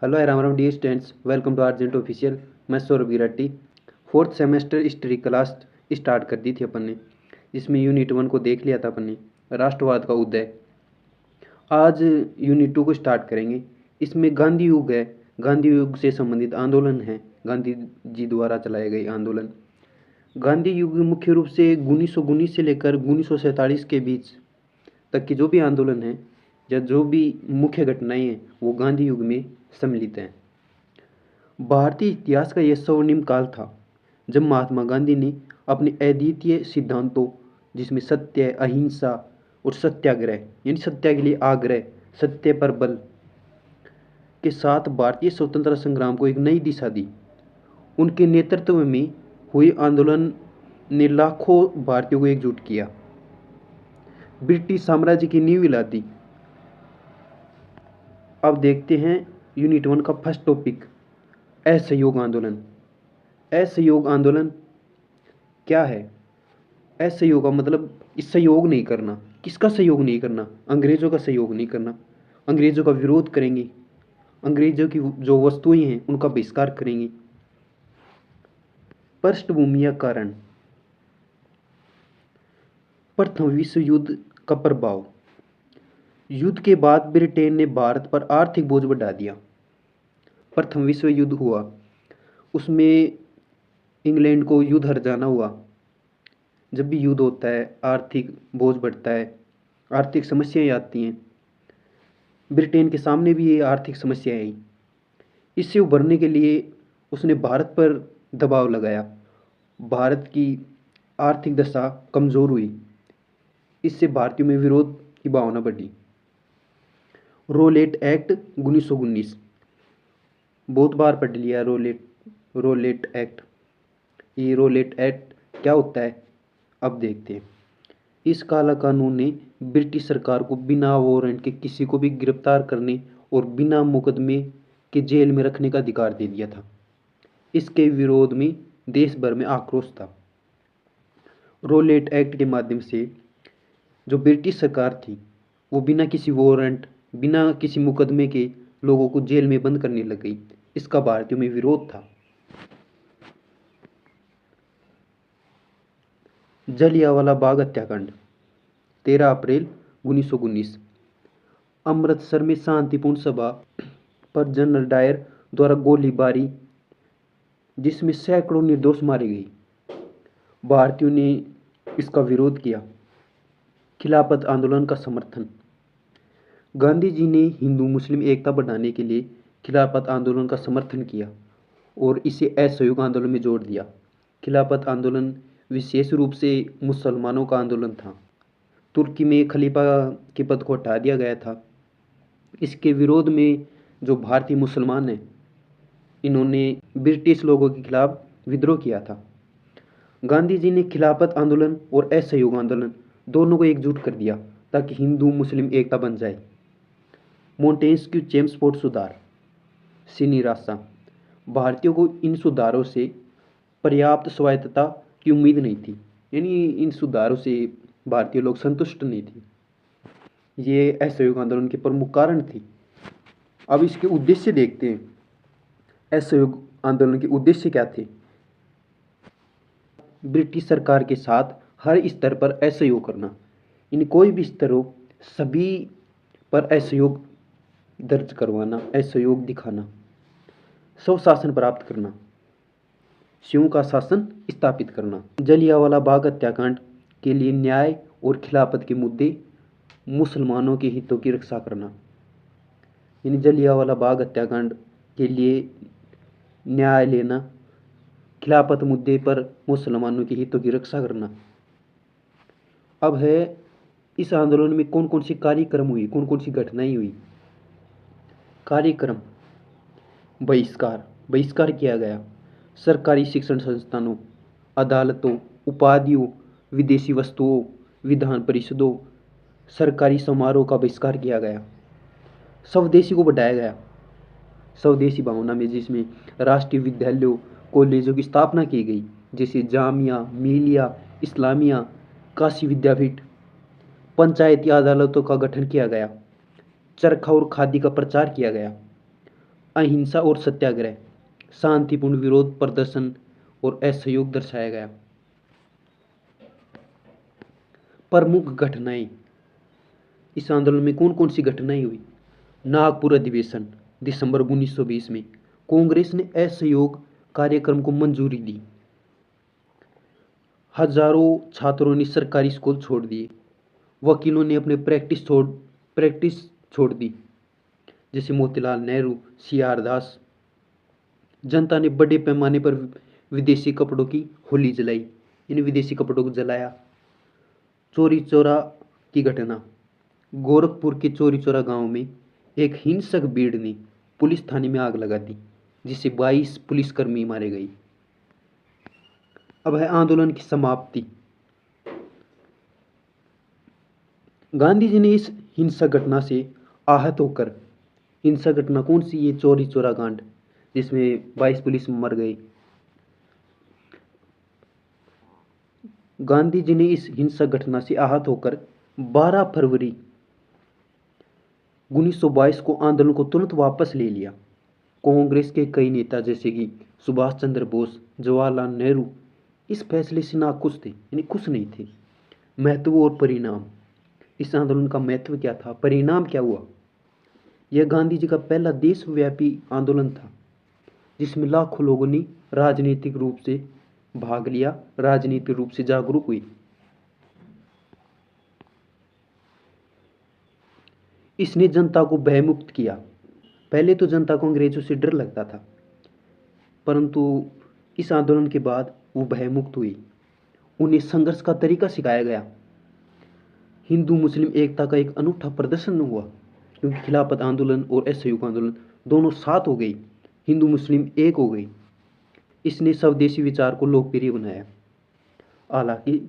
Hello Ram Ram dear students, welcome to urgent official. मैं Saurabh Girati. Fourth semester history class start कर दी थी अपन ने, जिसमें यूनिट 1 को देख लिया था अपन ने, राष्ट्रवाद का उदय। आज यूनिट 2 को स्टार्ट करेंगे। इसमें गांधी युग है, गांधी युग से संबंधित आंदोलन है, गांधी जी द्वारा चलाए गए आंदोलन। गांधी युग मुख्य रूप से 1919 से लेकर 1947 के बीच तक की जो भी आंदोलन है या जो भी मुख्य घटनाएं हैं वो गांधी युग में सम्मिलित हैं। भारतीय इतिहास का यह स्वर्णिम काल था जब महात्मा गांधी ने अपने अद्वितीय सिद्धांतों, जिसमें सत्य, अहिंसा और सत्याग्रह यानी सत्य के लिए आग्रह, सत्य पर बल के साथ भारतीय स्वतंत्रता संग्राम को एक नई दिशा दी। उनके नेतृत्व में हुए आंदोलन ने लाखों भारतीयों को एकजुट किया, ब्रिटिश साम्राज्य की नींव हिला दी। अब देखते हैं यूनिट 1 का फर्स्ट टॉपिक, असहयोग आंदोलन। असहयोग आंदोलन क्या है? असहयोग का मतलब सहयोग नहीं करना। किसका सहयोग नहीं करना? अंग्रेजों का सहयोग नहीं करना। अंग्रेजों का विरोध करेंगे, अंग्रेजों की जो वस्तुएं हैं उनका बहिष्कार करेंगे। पृष्ठभूमि या कारण, प्रथम विश्व युद्ध का प्रभाव। युद्ध के बाद ब्रिटेन ने भारत पर आर्थिक बोझ बढ़ा दिया। प्रथम विश्व युद्ध हुआ, उसमें इंग्लैंड को युद्ध हार जाना हुआ। जब भी युद्ध होता है आर्थिक बोझ बढ़ता है, आर्थिक समस्याएं आती हैं। ब्रिटेन के सामने भी ये आर्थिक समस्याएं आई। इससे उभरने के लिए उसने भारत पर दबाव लगाया। भारत की आर्थिक दशा कमज़ोर हुई, इससे भारतीयों में विरोध की भावना बढ़ी। रोलेट एक्ट 1919, बहुत बार पढ़ लिया। रोलेट एक्ट, ये रोलेट एक्ट क्या होता है अब देखते हैं। इस काला कानून ने ब्रिटिश सरकार को बिना वारंट के किसी को भी गिरफ्तार करने और बिना मुकदमे के जेल में रखने का अधिकार दे दिया था। इसके विरोध में देश भर में आक्रोश था। रोलेट एक्ट के माध्यम से जो ब्रिटिश सरकार थी वो बिना किसी वारंट, बिना किसी मुकदमे के लोगों को जेल में बंद करने लग गई। इसका भारतीयों में विरोध था। जलियांवाला बाग हत्याकांड, 13 अप्रैल 1919। अमृतसर में शांतिपूर्ण सभा पर जनरल डायर द्वारा गोलीबारी, जिसमें सैकड़ों निर्दोष मारे गए। भारतीयों ने इसका विरोध किया। खिलाफत आंदोलन का समर्थन, गांधी जी ने हिंदू मुस्लिम एकता बढ़ाने के लिए खिलाफत आंदोलन का समर्थन किया और इसे असहयोग आंदोलन में जोड़ दिया। खिलाफत आंदोलन विशेष रूप से मुसलमानों का आंदोलन था। तुर्की में खलीफा के पद को हटा दिया गया था। इसके विरोध में जो भारतीय मुसलमान हैं, इन्होंने ब्रिटिश लोगों के खिलाफ विद्रोह किया था। गांधी जी ने खिलाफत आंदोलन और असहयोग आंदोलन दोनों को एकजुट कर दिया ताकि हिंदू मुस्लिम एकता बन जाए। मोंटेस्क्यू चेम्सफोर्ड सुधार से निराशा, भारतीयों को इन सुधारों से पर्याप्त स्वायत्तता की उम्मीद नहीं थी, यानी इन सुधारों से भारतीय लोग संतुष्ट नहीं थे। ये असहयोग आंदोलन के प्रमुख कारण थी। अब इसके उद्देश्य देखते हैं। असहयोग आंदोलन के उद्देश्य क्या थे? ब्रिटिश सरकार के साथ हर स्तर पर असहयोग करना, इन कोई भी स्तर हो सभी पर असहयोग दर्ज करवाना, असहयोग दिखाना। स्वशासन प्राप्त करना, शिवों का शासन स्थापित करना। जलियांवाला बाग हत्याकांड के लिए न्याय और खिलाफत के मुद्दे, मुसलमानों के हितों की रक्षा करना। यानी जलियांवाला बाग हत्याकांड के लिए न्याय लेना, खिलाफत मुद्दे पर मुसलमानों के हितों की रक्षा करना। अब है इस आंदोलन में कौन कौन सी कार्यक्रम हुई, कौन कौन सी घटनाएं हुई। कार्यक्रम, बहिष्कार किया गया। सरकारी शिक्षण संस्थानों, अदालतों, उपाधियों, विदेशी वस्तुओं, विधान परिषदों, सरकारी समारोह का बहिष्कार किया गया। स्वदेशी को बढ़ाया गया। स्वदेशी भावना में जिसमें राष्ट्रीय विद्यालयों, कॉलेजों की स्थापना की गई, जैसे जामिया मिलिया इस्लामिया, काशी विद्यापीठ। पंचायती अदालतों का गठन किया गया। चरखा और खादी का प्रचार किया गया। अहिंसा और सत्याग्रह, शांतिपूर्ण विरोध प्रदर्शन और असहयोग दर्शाया गया। प्रमुख घटनाएं, इस आंदोलन में कौन कौन सी घटनाएं हुई? नागपुर अधिवेशन दिसंबर 1920 में कांग्रेस ने असहयोग कार्यक्रम को मंजूरी दी। हजारों छात्रों ने सरकारी स्कूल छोड़ दिए। वकीलों ने अपने प्रैक्टिस छोड़ दी, जैसे मोतीलाल नेहरू, सी.आर. दास। जनता ने बड़े पैमाने पर विदेशी कपड़ों की होली जलाई, इन विदेशी कपड़ों को जलाया। चोरी चौरा की घटना, गोरखपुर के चोरी चौरा गांव में एक हिंसक भीड़ ने पुलिस थाने में आग लगा दी, जिससे 22 पुलिसकर्मी मारे गए। अब है आंदोलन की समाप्ति। गांधी जी ने इस हिंसक घटना से आहत होकर, हिंसक घटना कौन सी? ये चोरी चौरा कांड, जिसमें 22 पुलिस मर गए। गांधी जी ने इस हिंसक घटना से आहत होकर 12 फरवरी 1922 को आंदोलन को तुरंत वापस ले लिया। कांग्रेस के कई नेता जैसे कि सुभाष चंद्र बोस, जवाहरलाल नेहरू इस फैसले से नाखुश थे, यानी खुश नहीं थे। महत्व और परिणाम, इस आंदोलन का महत्व क्या था, परिणाम क्या हुआ? यह गांधी जी का पहला देशव्यापी आंदोलन था, जिसमें लाखों लोगों ने राजनीतिक रूप से भाग लिया, राजनीतिक रूप से जागरूक हुई। इसने जनता को भयमुक्त किया। पहले तो जनता को अंग्रेजों से डर लगता था, परंतु इस आंदोलन के बाद वो भयमुक्त हुई। उन्हें संघर्ष का तरीका सिखाया गया। हिंदू मुस्लिम एकता का एक अनूठा प्रदर्शन हुआ, क्योंकि खिलाफत आंदोलन और असहयोग आंदोलन दोनों साथ हो गई, हिंदू मुस्लिम एक हो गई। इसने स्वदेशी विचार को लोकप्रिय बनाया। हालांकि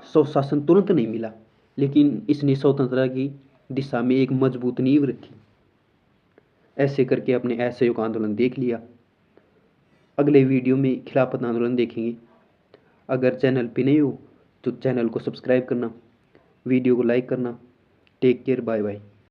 स्वशासन तुरंत नहीं मिला, लेकिन इसने स्वतंत्रता की दिशा में एक मजबूत नींव रखी। ऐसे करके अपने असहयोग आंदोलन देख लिया। अगले वीडियो में खिलाफत आंदोलन देखेंगे। अगर चैनल पे नए हो तो चैनल को सब्सक्राइब करना, वीडियो को लाइक करना। Take care, bye bye.